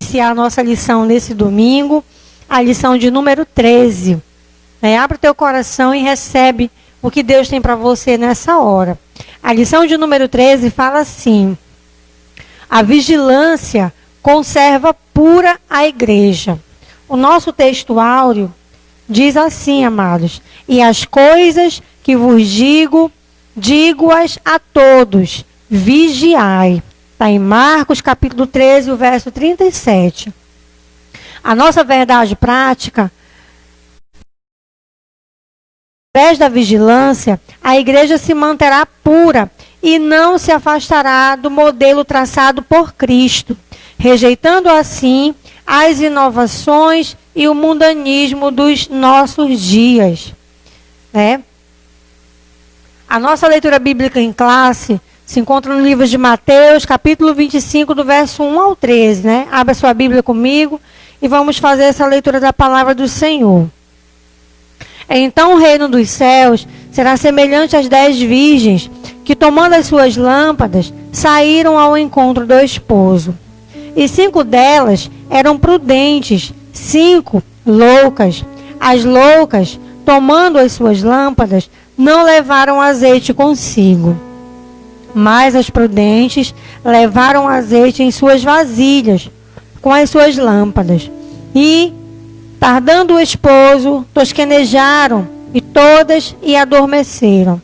iniciar a nossa lição nesse domingo, a lição de número 13. Abre o teu coração e recebe o que Deus tem para você nessa hora. A lição de número 13 fala assim: a vigilância conserva pura a igreja. O nosso texto áureo diz assim, amados: e as coisas que vos digo-as a todos, vigiai. Está em Marcos capítulo 13, o verso 37. A nossa verdade prática, através da vigilância, a igreja se manterá pura e não se afastará do modelo traçado por Cristo, rejeitando assim as inovações e o mundanismo dos nossos dias. A nossa leitura bíblica em classe se encontra no livro de Mateus, capítulo 25, do verso 1 ao 13. Abra sua Bíblia comigo e vamos fazer essa leitura da palavra do Senhor. Então o reino dos céus será semelhante às 10 virgens que, tomando as suas lâmpadas, saíram ao encontro do esposo. E 5 delas eram prudentes, 5 loucas. As loucas, tomando as suas lâmpadas, não levaram azeite consigo. Mas as prudentes levaram azeite em suas vasilhas, com as suas lâmpadas. E, tardando o esposo, tosquenejaram, e todas e adormeceram.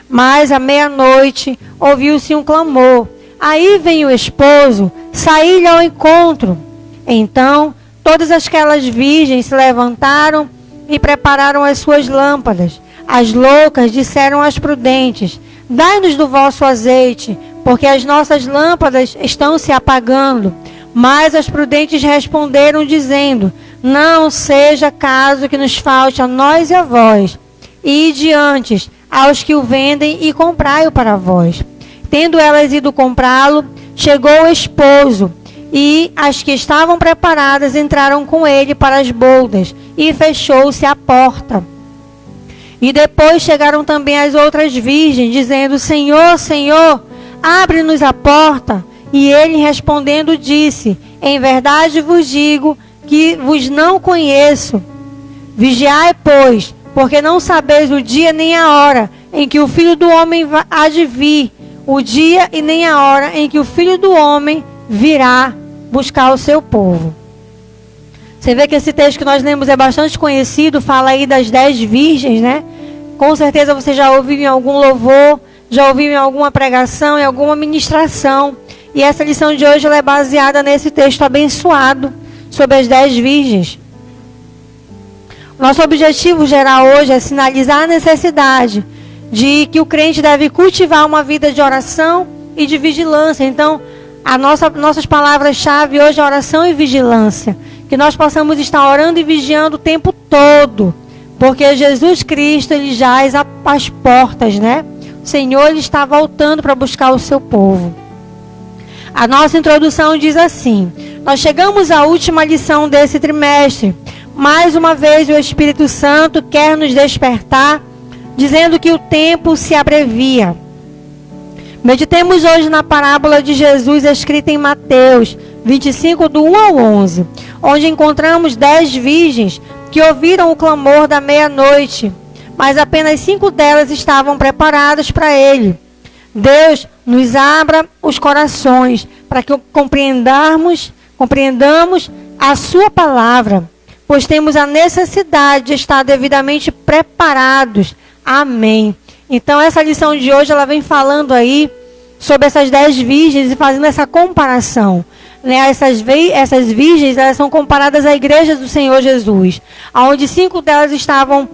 Mas à meia-noite ouviu-se um clamor: aí vem o esposo, saí-lhe ao encontro. Então, todas aquelas virgens se levantaram e prepararam as suas lâmpadas. As loucas disseram às prudentes: dai-nos do vosso azeite, porque as nossas lâmpadas estão se apagando. Mas as prudentes responderam, dizendo: não seja caso que nos falte a nós e a vós. Ide antes aos que o vendem e comprai-o para vós. Tendo elas ido comprá-lo, chegou o esposo, e as que estavam preparadas entraram com ele para as boldas, e fechou-se a porta. E depois chegaram também as outras virgens, dizendo: Senhor, Senhor, abre-nos a porta. E ele respondendo disse: em verdade vos digo que vos não conheço. Vigiai, pois, porque não sabeis o dia nem a hora em que o Filho do Homem há de vir, o dia e nem a hora em que o Filho do Homem virá buscar o seu povo. Você vê que esse texto que nós lemos é bastante conhecido, fala aí das 10 virgens, Com certeza você já ouviu em algum louvor, já ouviu em alguma pregação, em alguma ministração. E essa lição de hoje ela é baseada nesse texto abençoado sobre as 10 virgens. Nosso objetivo geral hoje é sinalizar a necessidade de que o crente deve cultivar uma vida de oração e de vigilância. Então, nossas palavras-chave hoje é oração e vigilância. Que nós possamos estar orando e vigiando o tempo todo. Porque Jesus Cristo, ele jaz às portas, O Senhor, ele está voltando para buscar o seu povo. A nossa introdução diz assim: nós chegamos à última lição desse trimestre. Mais uma vez o Espírito Santo quer nos despertar, dizendo que o tempo se abrevia. Meditemos hoje na parábola de Jesus escrita em Mateus 25, do 1 ao 11, onde encontramos 10 virgens que ouviram o clamor da meia-noite, mas apenas 5 delas estavam preparadas para ele. Deus nos abra os corações para que compreendamos a sua palavra, pois temos a necessidade de estar devidamente preparados. Amém. Então essa lição de hoje ela vem falando aí sobre essas 10 virgens e fazendo essa comparação. Essas virgens elas são comparadas à igreja do Senhor Jesus, onde 5 delas estavam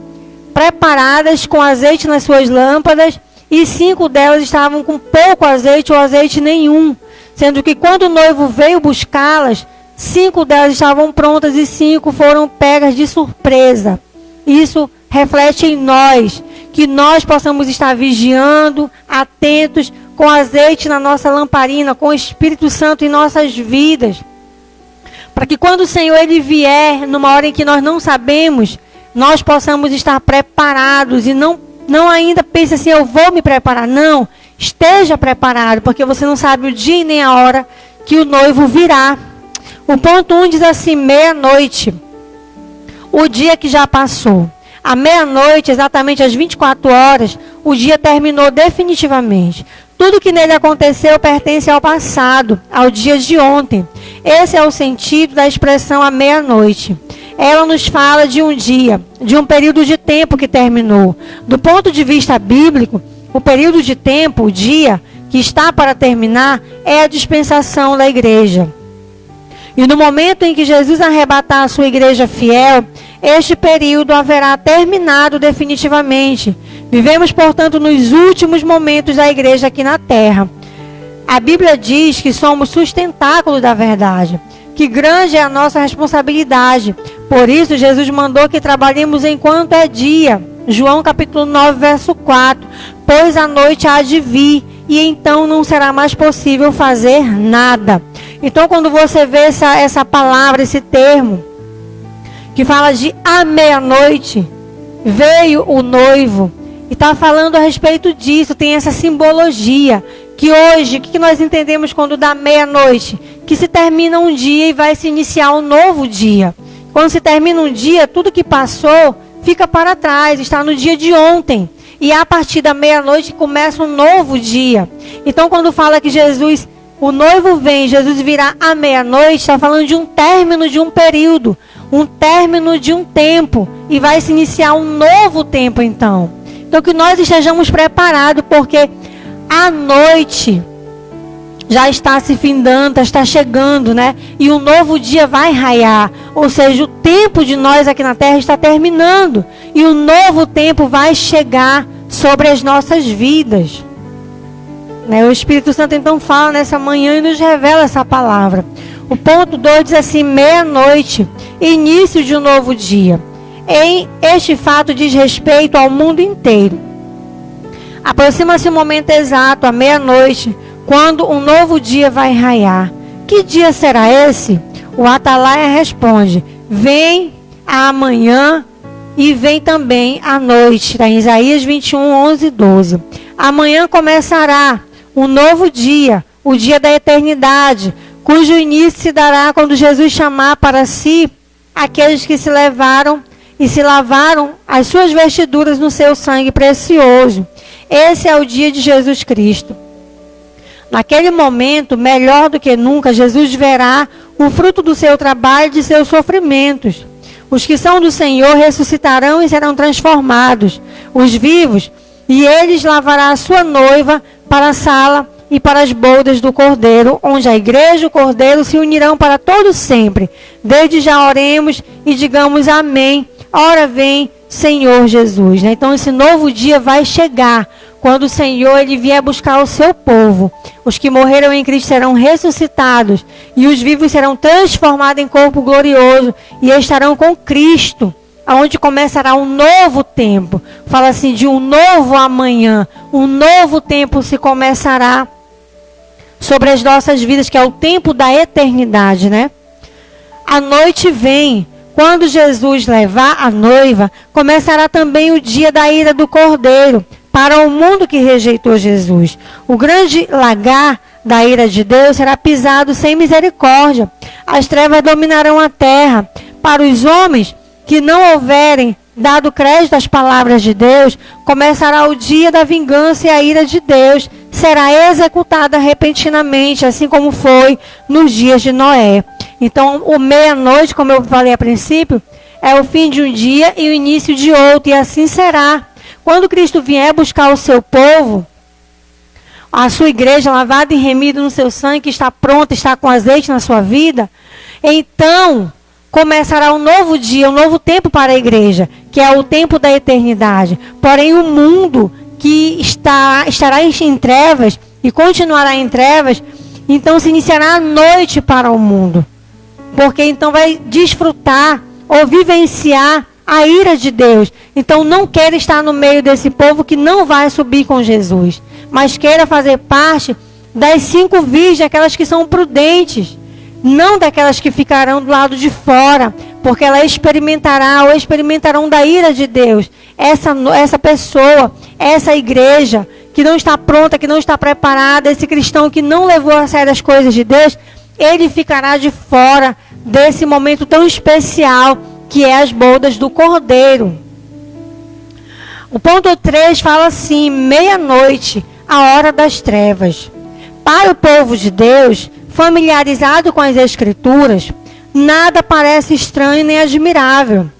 preparadas com azeite nas suas lâmpadas e 5 delas estavam com pouco azeite ou azeite nenhum, sendo que quando o noivo veio buscá-las, 5 delas estavam prontas e 5 foram pegas de surpresa. Isso reflete em nós, que nós possamos estar vigiando, atentos, com azeite na nossa lamparina, com o Espírito Santo em nossas vidas, para que quando o Senhor ele vier, numa hora em que nós não sabemos, nós possamos estar preparados e não ainda pense assim, eu vou me preparar. Não, esteja preparado, porque você não sabe o dia e nem a hora que o noivo virá. O ponto 1 diz assim: meia-noite, o dia que já passou. À meia-noite, exatamente às 24 horas, o dia terminou definitivamente. Tudo que nele aconteceu pertence ao passado, ao dia de ontem. Esse é o sentido da expressão à meia-noite. Ela nos fala de um dia, de um período de tempo que terminou. Do ponto de vista bíblico, o período de tempo, o dia que está para terminar, é a dispensação da igreja. E no momento em que Jesus arrebatar a sua igreja fiel, este período haverá terminado definitivamente. Vivemos, portanto, nos últimos momentos da igreja aqui na terra. A Bíblia diz que somos sustentáculo da verdade, que grande é a nossa responsabilidade. Por isso, Jesus mandou que trabalhemos enquanto é dia. João capítulo 9, verso 4. Pois a noite há de vir, e então não será mais possível fazer nada. Então, quando você vê essa palavra, esse termo, que fala de à meia-noite, veio o noivo, e está falando a respeito disso, tem essa simbologia, que hoje, o que nós entendemos quando dá meia-noite? Que se termina um dia e vai se iniciar um novo dia. Quando se termina um dia, tudo que passou fica para trás, está no dia de ontem. E a partir da meia-noite começa um novo dia. Então, quando fala que Jesus, o noivo vem, Jesus virá à meia-noite, está falando de um término de um período, um término de um tempo, e vai se iniciar um novo tempo então. Então, que nós estejamos preparados, porque a noite já está se findando, está chegando, né? E um novo dia vai raiar. Ou seja, o tempo de nós aqui na terra está terminando. E um novo tempo vai chegar sobre as nossas vidas. Né? O Espírito Santo então fala nessa manhã e nos revela essa palavra. O ponto 2 diz assim: meia-noite, início de um novo dia. Este fato diz respeito ao mundo inteiro. Aproxima-se o momento exato, à meia-noite, quando um novo dia vai raiar. Que dia será esse? O Atalaia responde: vem a amanhã e vem também a noite. Está em Isaías 21, 11 e 12. Amanhã começará um novo dia, o dia da eternidade, cujo início se dará quando Jesus chamar para si aqueles que se levaram e se lavaram as suas vestiduras no seu sangue precioso. Esse é o dia de Jesus Cristo. Naquele momento, melhor do que nunca, Jesus verá o fruto do seu trabalho e de seus sofrimentos. Os que são do Senhor ressuscitarão e serão transformados. Os vivos, e eles lavará a sua noiva para a sala e para as bodas do Cordeiro, onde a igreja e o Cordeiro se unirão para todo sempre. Desde já oremos e digamos amém. Ora vem, Senhor Jesus. Então esse novo dia vai chegar, quando o Senhor ele vier buscar o seu povo. Os que morreram em Cristo serão ressuscitados, e os vivos serão transformados em corpo glorioso, e estarão com Cristo, aonde começará um novo tempo. Fala assim, de um novo amanhã, um novo tempo se começará sobre as nossas vidas, que é o tempo da eternidade, né? A noite vem. Quando Jesus levar a noiva, começará também o dia da ira do Cordeiro, para o mundo que rejeitou Jesus. O grande lagar da ira de Deus será pisado sem misericórdia. As trevas dominarão a terra. Para os homens que não houverem dado crédito às palavras de Deus, começará o dia da vingança, e a ira de Deus será executada repentinamente, assim como foi nos dias de Noé. Então, o meia-noite, como eu falei a princípio, é o fim de um dia e o início de outro, e assim será. Quando Cristo vier buscar o seu povo, a sua igreja lavada e remida no seu sangue, que está pronta, está com azeite na sua vida, então começará um novo dia, um novo tempo para a igreja, que é o tempo da eternidade. Porém, o mundo que estará em trevas e continuará em trevas, então se iniciará a noite para o mundo. Porque então vai desfrutar ou vivenciar a ira de Deus. Então não queira estar no meio desse povo que não vai subir com Jesus, mas queira fazer parte das 5 virgens, aquelas que são prudentes, não daquelas que ficarão do lado de fora, porque ela experimentará ou experimentarão da ira de Deus. Essa pessoa, essa igreja que não está pronta, que não está preparada, esse cristão que não levou a sério as coisas de Deus, ele ficará de fora desse momento tão especial que é as bodas do Cordeiro. O ponto 3 fala assim: meia-noite, a hora das trevas. Para o povo de Deus, familiarizado com as Escrituras, nada parece estranho nem admirável.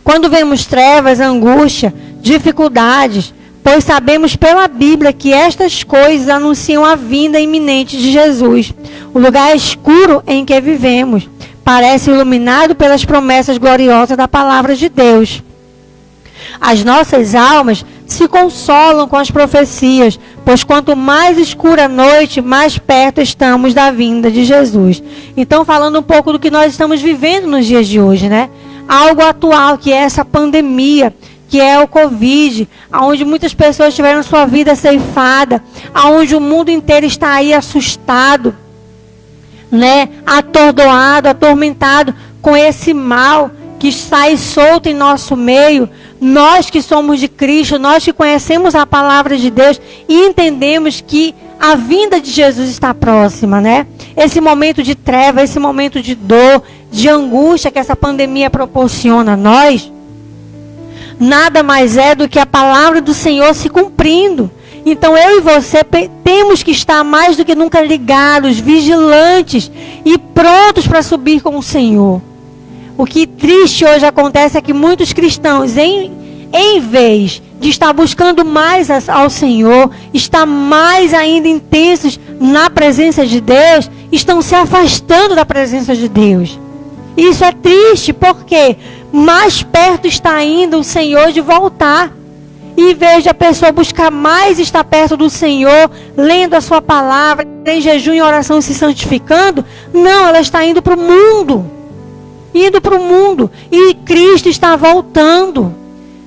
Quando vemos trevas, angústia, dificuldades, pois sabemos pela Bíblia que estas coisas anunciam a vinda iminente de Jesus. O lugar escuro em que vivemos parece iluminado pelas promessas gloriosas da palavra de Deus. As nossas almas se consolam com as profecias, pois quanto mais escura a noite, mais perto estamos da vinda de Jesus. Então, falando um pouco do que nós estamos vivendo nos dias de hoje, né? Algo atual, que é essa pandemia, que é o Covid, onde muitas pessoas tiveram sua vida ceifada, onde o mundo inteiro está aí assustado, né? Atordoado, atormentado com esse mal que sai solto em nosso meio. Nós que somos de Cristo, nós que conhecemos a palavra de Deus e entendemos que a vinda de Jesus está próxima, né? Esse momento de treva, esse momento de dor, de angústia que essa pandemia proporciona a nós, nada mais é do que a palavra do Senhor se cumprindo. Então eu e você temos que estar mais do que nunca ligados, vigilantes e prontos para subir com o Senhor. O que triste hoje acontece é que muitos cristãos, em vez de estar buscando mais ao Senhor, estar mais ainda intensos na presença de Deus, estão se afastando da presença de Deus. Isso é triste, porque mais perto está ainda o Senhor de voltar. E em vez de a pessoa buscar mais estar perto do Senhor, lendo a sua palavra, em jejum e oração, se santificando, não, ela está indo para o mundo. Indo para o mundo. E Cristo está voltando.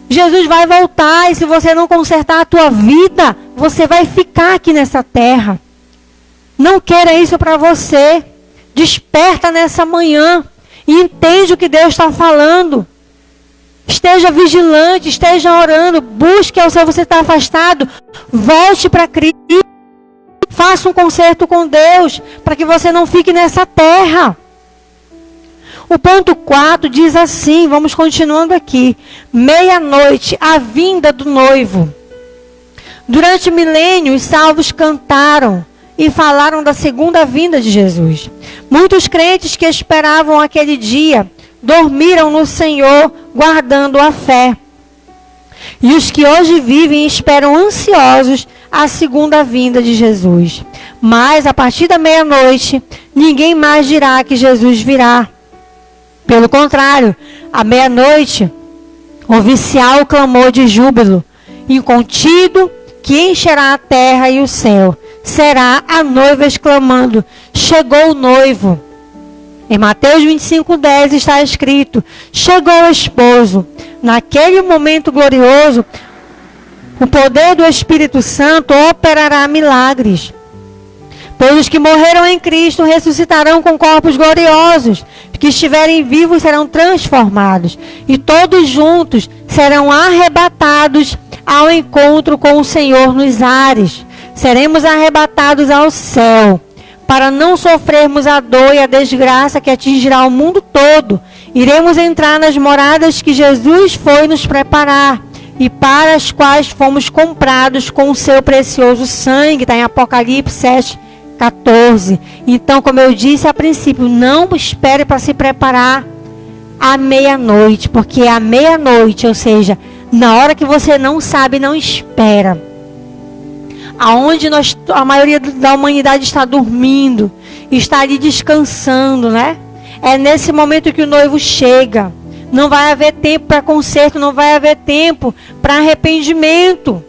Jesus vai voltar. E se você não consertar a tua vida, você vai ficar aqui nessa terra. Não queira isso para você. Desperta nessa manhã. E entende o que Deus está falando. Esteja vigilante, esteja orando. Busque ao Senhor. Você está afastado. Volte para Cristo. Faça um concerto com Deus. Para que você não fique nessa terra. O ponto 4 diz assim, vamos continuando aqui. Meia-noite, a vinda do noivo. Durante milênios, os salvos cantaram e falaram da segunda vinda de Jesus. Muitos crentes que esperavam aquele dia dormiram no Senhor, guardando a fé. E os que hoje vivem esperam ansiosos a segunda vinda de Jesus. Mas a partir da meia-noite, ninguém mais dirá que Jesus virá. Pelo contrário, à meia-noite, oficial o clamor de júbilo, incontido, que encherá a terra e o céu. Será a noiva exclamando: chegou o noivo. Em Mateus 25:10 está escrito: chegou o esposo. Naquele momento glorioso, o poder do Espírito Santo operará milagres. Pois os que morreram em Cristo ressuscitarão com corpos gloriosos. Os que estiverem vivos serão transformados. E todos juntos serão arrebatados ao encontro com o Senhor nos ares. Seremos arrebatados ao céu, para não sofrermos a dor e a desgraça que atingirá o mundo todo. Iremos entrar nas moradas que Jesus foi nos preparar, e para as quais fomos comprados com o seu precioso sangue. Está em Apocalipse 7:14. Então, como eu disse a princípio, não espere para se preparar à meia-noite, porque à meia-noite, ou seja, na hora que você não sabe, não espera. Aonde a maioria da humanidade está dormindo, está ali descansando, né? É nesse momento que o noivo chega. Não vai haver tempo para conserto, não vai haver tempo para arrependimento.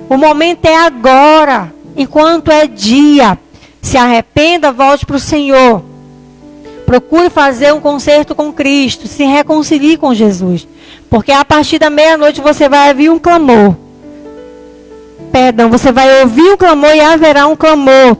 O momento é agora, enquanto é dia. Se arrependa, volte para o Senhor. Procure fazer um concerto com Cristo. Se reconcilie com Jesus. Porque a partir da meia-noite você vai ouvir um clamor. Você vai ouvir um clamor e haverá um clamor.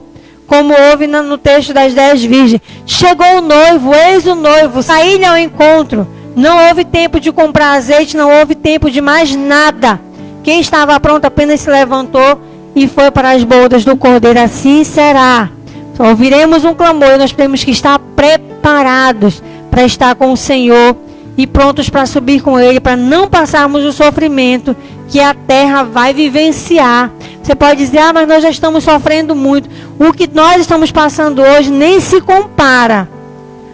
Como houve no texto das 10 virgens. Chegou o noivo, eis o noivo. Saí-lhe ao encontro. Não houve tempo de comprar azeite, não houve tempo de mais nada. Quem estava pronto apenas se levantou e foi para as bodas do Cordeiro. Assim será. ouviremos um clamor e nós temos que estar preparados para estar com o Senhor e prontos para subir com Ele, para não passarmos o sofrimento que a terra vai vivenciar. Você pode dizer, mas nós já estamos sofrendo muito. O que nós estamos passando hoje nem se compara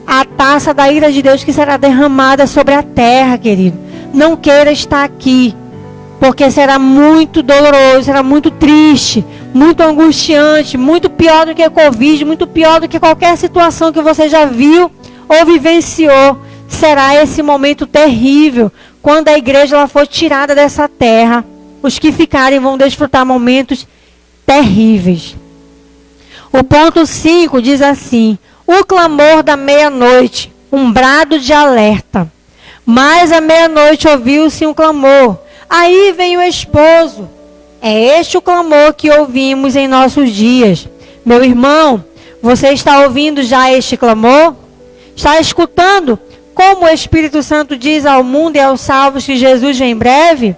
à taça da ira de Deus que será derramada sobre a terra, querido. Não queira estar aqui, porque será muito doloroso, será muito triste, muito angustiante, muito pior do que a Covid, muito pior do que qualquer situação que você já viu ou vivenciou. Será esse momento terrível, quando a igreja ela for tirada dessa terra. Os que ficarem vão desfrutar momentos terríveis. O ponto 5 diz assim: o clamor da meia-noite, um brado de alerta. Mas à meia-noite ouviu-se um clamor. Aí vem o esposo. É este o clamor que ouvimos em nossos dias. Meu irmão, você está ouvindo já este clamor? Está escutando como o Espírito Santo diz ao mundo e aos salvos que Jesus vem em breve?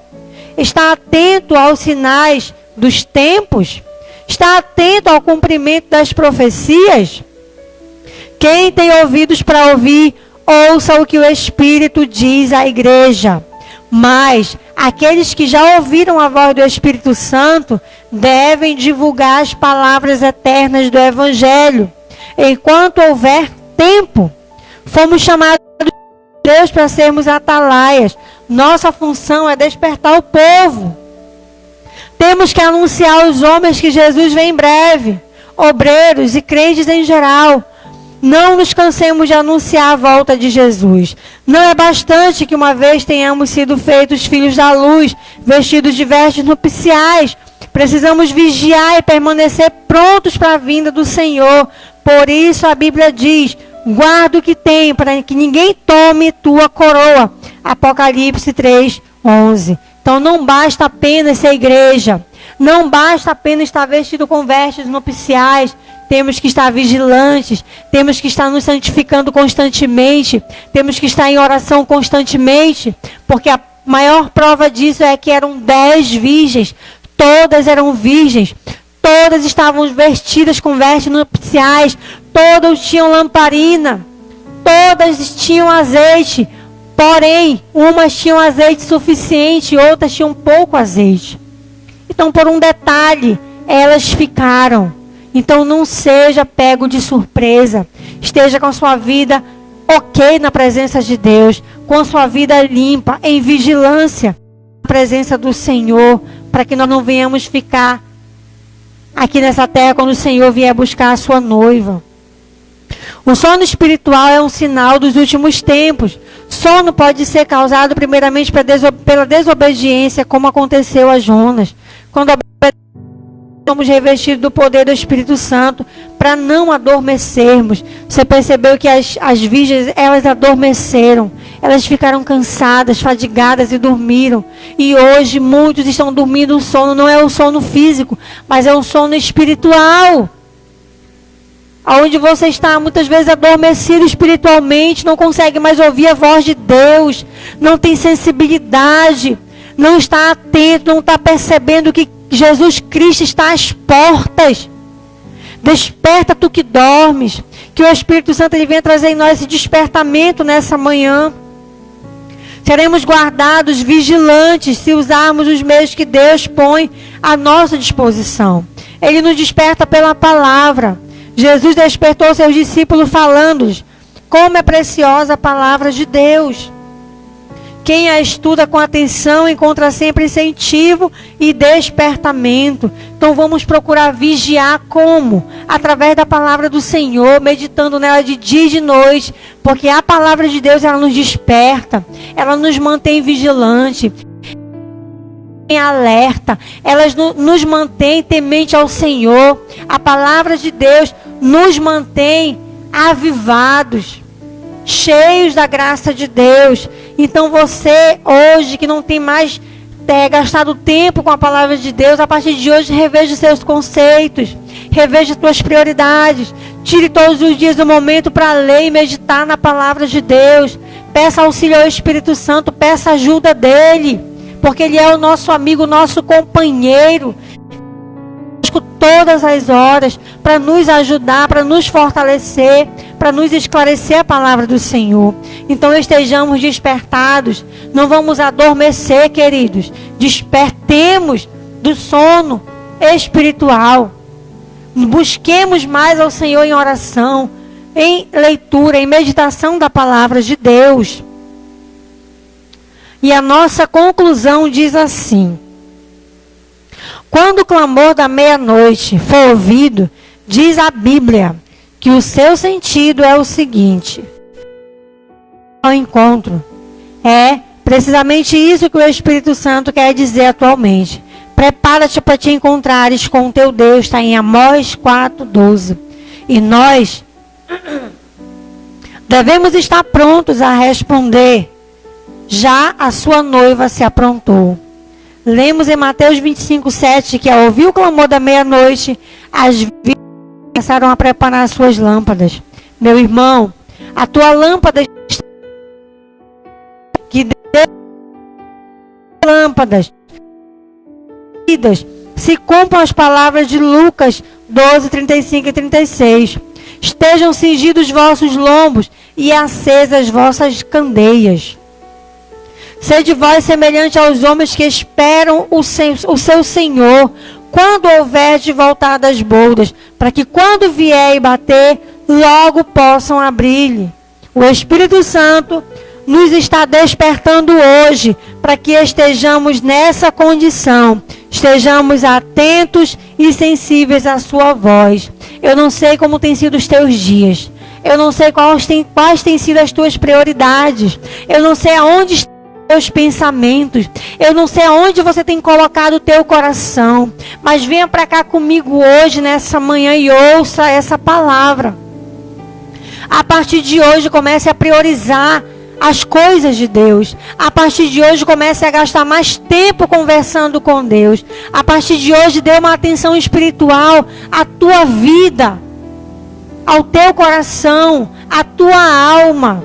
Está atento aos sinais dos tempos? Está atento ao cumprimento das profecias? Quem tem ouvidos para ouvir, ouça o que o Espírito diz à igreja. Mas aqueles que já ouviram a voz do Espírito Santo devem divulgar as palavras eternas do Evangelho, enquanto houver tempo. Fomos chamados por Deus para sermos atalaias. Nossa função é despertar o povo. Temos que anunciar aos homens que Jesus vem em breve, obreiros e crentes em geral. Não nos cansemos de anunciar a volta de Jesus. Não é bastante que uma vez tenhamos sido feitos filhos da luz, vestidos de vestes nupciais. Precisamos vigiar e permanecer prontos para a vinda do Senhor. Por isso a Bíblia diz: guarda o que tem, para que ninguém tome tua coroa. Apocalipse 3:11. Então não basta apenas ser igreja. Não basta apenas estar vestido com vestes nupciais. Temos que estar vigilantes. Temos que estar nos santificando constantemente. Temos que estar em oração constantemente. Porque a maior prova disso é que eram 10 virgens. Todas eram virgens. Todas estavam vestidas com vestes nupciais. Todas tinham lamparina. Todas tinham azeite. Porém, umas tinham azeite suficiente, outras tinham pouco azeite. Então, por um detalhe, elas ficaram. Então, não seja pego de surpresa. Esteja com a sua vida ok na presença de Deus. Com a sua vida limpa, em vigilância na presença do Senhor. Para que nós não venhamos ficar aqui nessa terra quando o Senhor vier buscar a sua noiva. O sono espiritual é um sinal dos últimos tempos. Sono pode ser causado primeiramente pela desobediência, como aconteceu a Jonas. Quando somos revestidos do poder do Espírito Santo para não adormecermos. Você percebeu que as virgens, elas adormeceram. Elas ficaram cansadas, fadigadas e dormiram. E hoje muitos estão dormindo um sono, não é um sono físico, mas é um sono espiritual. Onde você está muitas vezes adormecido espiritualmente, não consegue mais ouvir a voz de Deus, não tem sensibilidade, não está atento, não está percebendo que Jesus Cristo está às portas. Desperta tu que dormes, que o Espírito Santo ele venha trazer em nós esse despertamento nessa manhã. Seremos guardados, vigilantes, se usarmos os meios que Deus põe à nossa disposição. Ele nos desperta pela palavra. Jesus despertou seus discípulos falando-lhes como é preciosa a palavra de Deus. Quem a estuda com atenção encontra sempre incentivo e despertamento. Então vamos procurar vigiar como? Através da palavra do Senhor, meditando nela de dia e de noite. Porque a palavra de Deus, ela nos desperta, ela nos mantém vigilante, em alerta, elas nos mantém temente ao Senhor. A palavra de Deus nos mantém avivados, cheios da graça de Deus. Então você hoje que não tem mais gastado tempo com a palavra de Deus, a partir de hoje reveja os seus conceitos, reveja as suas prioridades, tire todos os dias um momento para ler e meditar na palavra de Deus. Peça auxílio ao Espírito Santo, peça ajuda dele, porque ele é o nosso amigo, o nosso companheiro. todas as horas para nos ajudar, para nos fortalecer, para nos esclarecer a palavra do Senhor. Então estejamos despertados, não vamos adormecer, queridos. Despertemos do sono espiritual. Busquemos mais ao Senhor em oração, em leitura, em meditação da palavra de Deus. E a nossa conclusão diz assim: quando o clamor da meia-noite for ouvido, diz a Bíblia que o seu sentido é o seguinte: ao encontro. É precisamente isso que o Espírito Santo quer dizer atualmente. Prepara-te para te encontrares com o teu Deus, está em Amós 4:12. E nós devemos estar prontos a responder. Já a sua noiva se aprontou. Lemos em Mateus 25:7 que ao ouvir o clamor da meia-noite, as virgens começaram a preparar as suas lâmpadas. Meu irmão, a tua lâmpada está... que Deus... lâmpadas se cumpram as palavras de Lucas 12:35 e 36. Estejam cingidos vossos lombos e acesas vossas candeias. Sede vós semelhante aos homens que esperam o seu Senhor, quando houver de voltar das bodas, para que quando vier e bater, logo possam abrir-lhe. O Espírito Santo nos está despertando hoje, para que estejamos nessa condição, estejamos atentos e sensíveis à sua voz. Eu não sei como têm sido os teus dias, eu não sei quais têm sido as tuas prioridades, eu não sei aonde estão teus pensamentos, eu não sei aonde você tem colocado o teu coração, mas venha para cá comigo hoje, nessa manhã, e ouça essa palavra. A partir de hoje comece a priorizar as coisas de Deus. A partir de hoje comece a gastar mais tempo conversando com Deus. A partir de hoje dê uma atenção espiritual à tua vida, ao teu coração, à tua alma,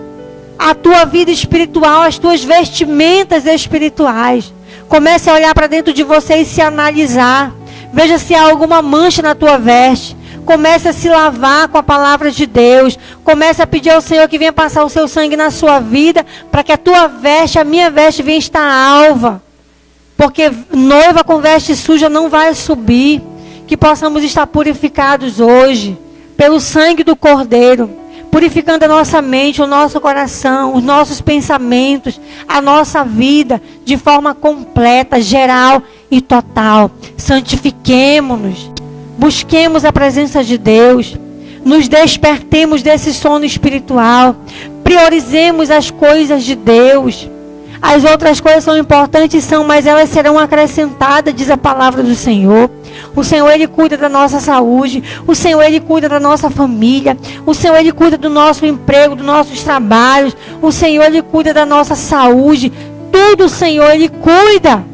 a tua vida espiritual, as tuas vestimentas espirituais. Comece a olhar para dentro de você e se analisar. Veja se há alguma mancha na tua veste. Comece a se lavar com a palavra de Deus. Comece a pedir ao Senhor que venha passar o seu sangue na sua vida, para que a tua veste, a minha veste, venha estar alva. Porque noiva com veste suja não vai subir. Que possamos estar purificados hoje pelo sangue do Cordeiro, purificando a nossa mente, o nosso coração, os nossos pensamentos, a nossa vida, de forma completa, geral e total. Santifiquemo-nos, busquemos a presença de Deus, nos despertemos desse sono espiritual, priorizemos as coisas de Deus. As outras coisas são importantes, mas elas serão acrescentadas, diz a palavra do Senhor. O Senhor, Ele cuida da nossa saúde. O Senhor, Ele cuida da nossa família. O Senhor, Ele cuida do nosso emprego, dos nossos trabalhos. O Senhor, Ele cuida da nossa saúde. Tudo o Senhor, Ele cuida.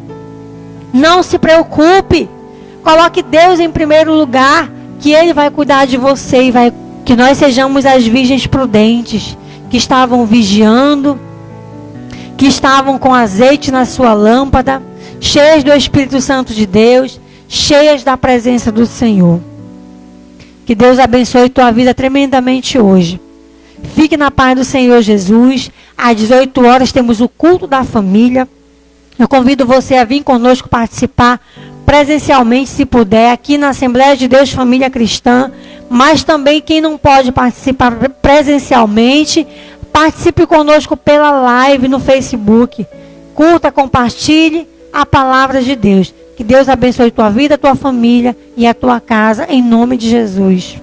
Não se preocupe. Coloque Deus em primeiro lugar, que Ele vai cuidar de você e vai... Que nós sejamos as virgens prudentes, que estavam vigiando, que estavam com azeite na sua lâmpada, cheias do Espírito Santo de Deus, cheias da presença do Senhor. Que Deus abençoe tua vida tremendamente hoje. Fique na paz do Senhor Jesus. Às 18 horas temos o culto da família. Eu convido você a vir conosco participar presencialmente, se puder, aqui na Assembleia de Deus Família Cristã. Mas também quem não pode participar presencialmente, participe conosco pela live no Facebook. Curta, compartilhe a palavra de Deus. Que Deus abençoe tua vida, tua família e a tua casa, em nome de Jesus.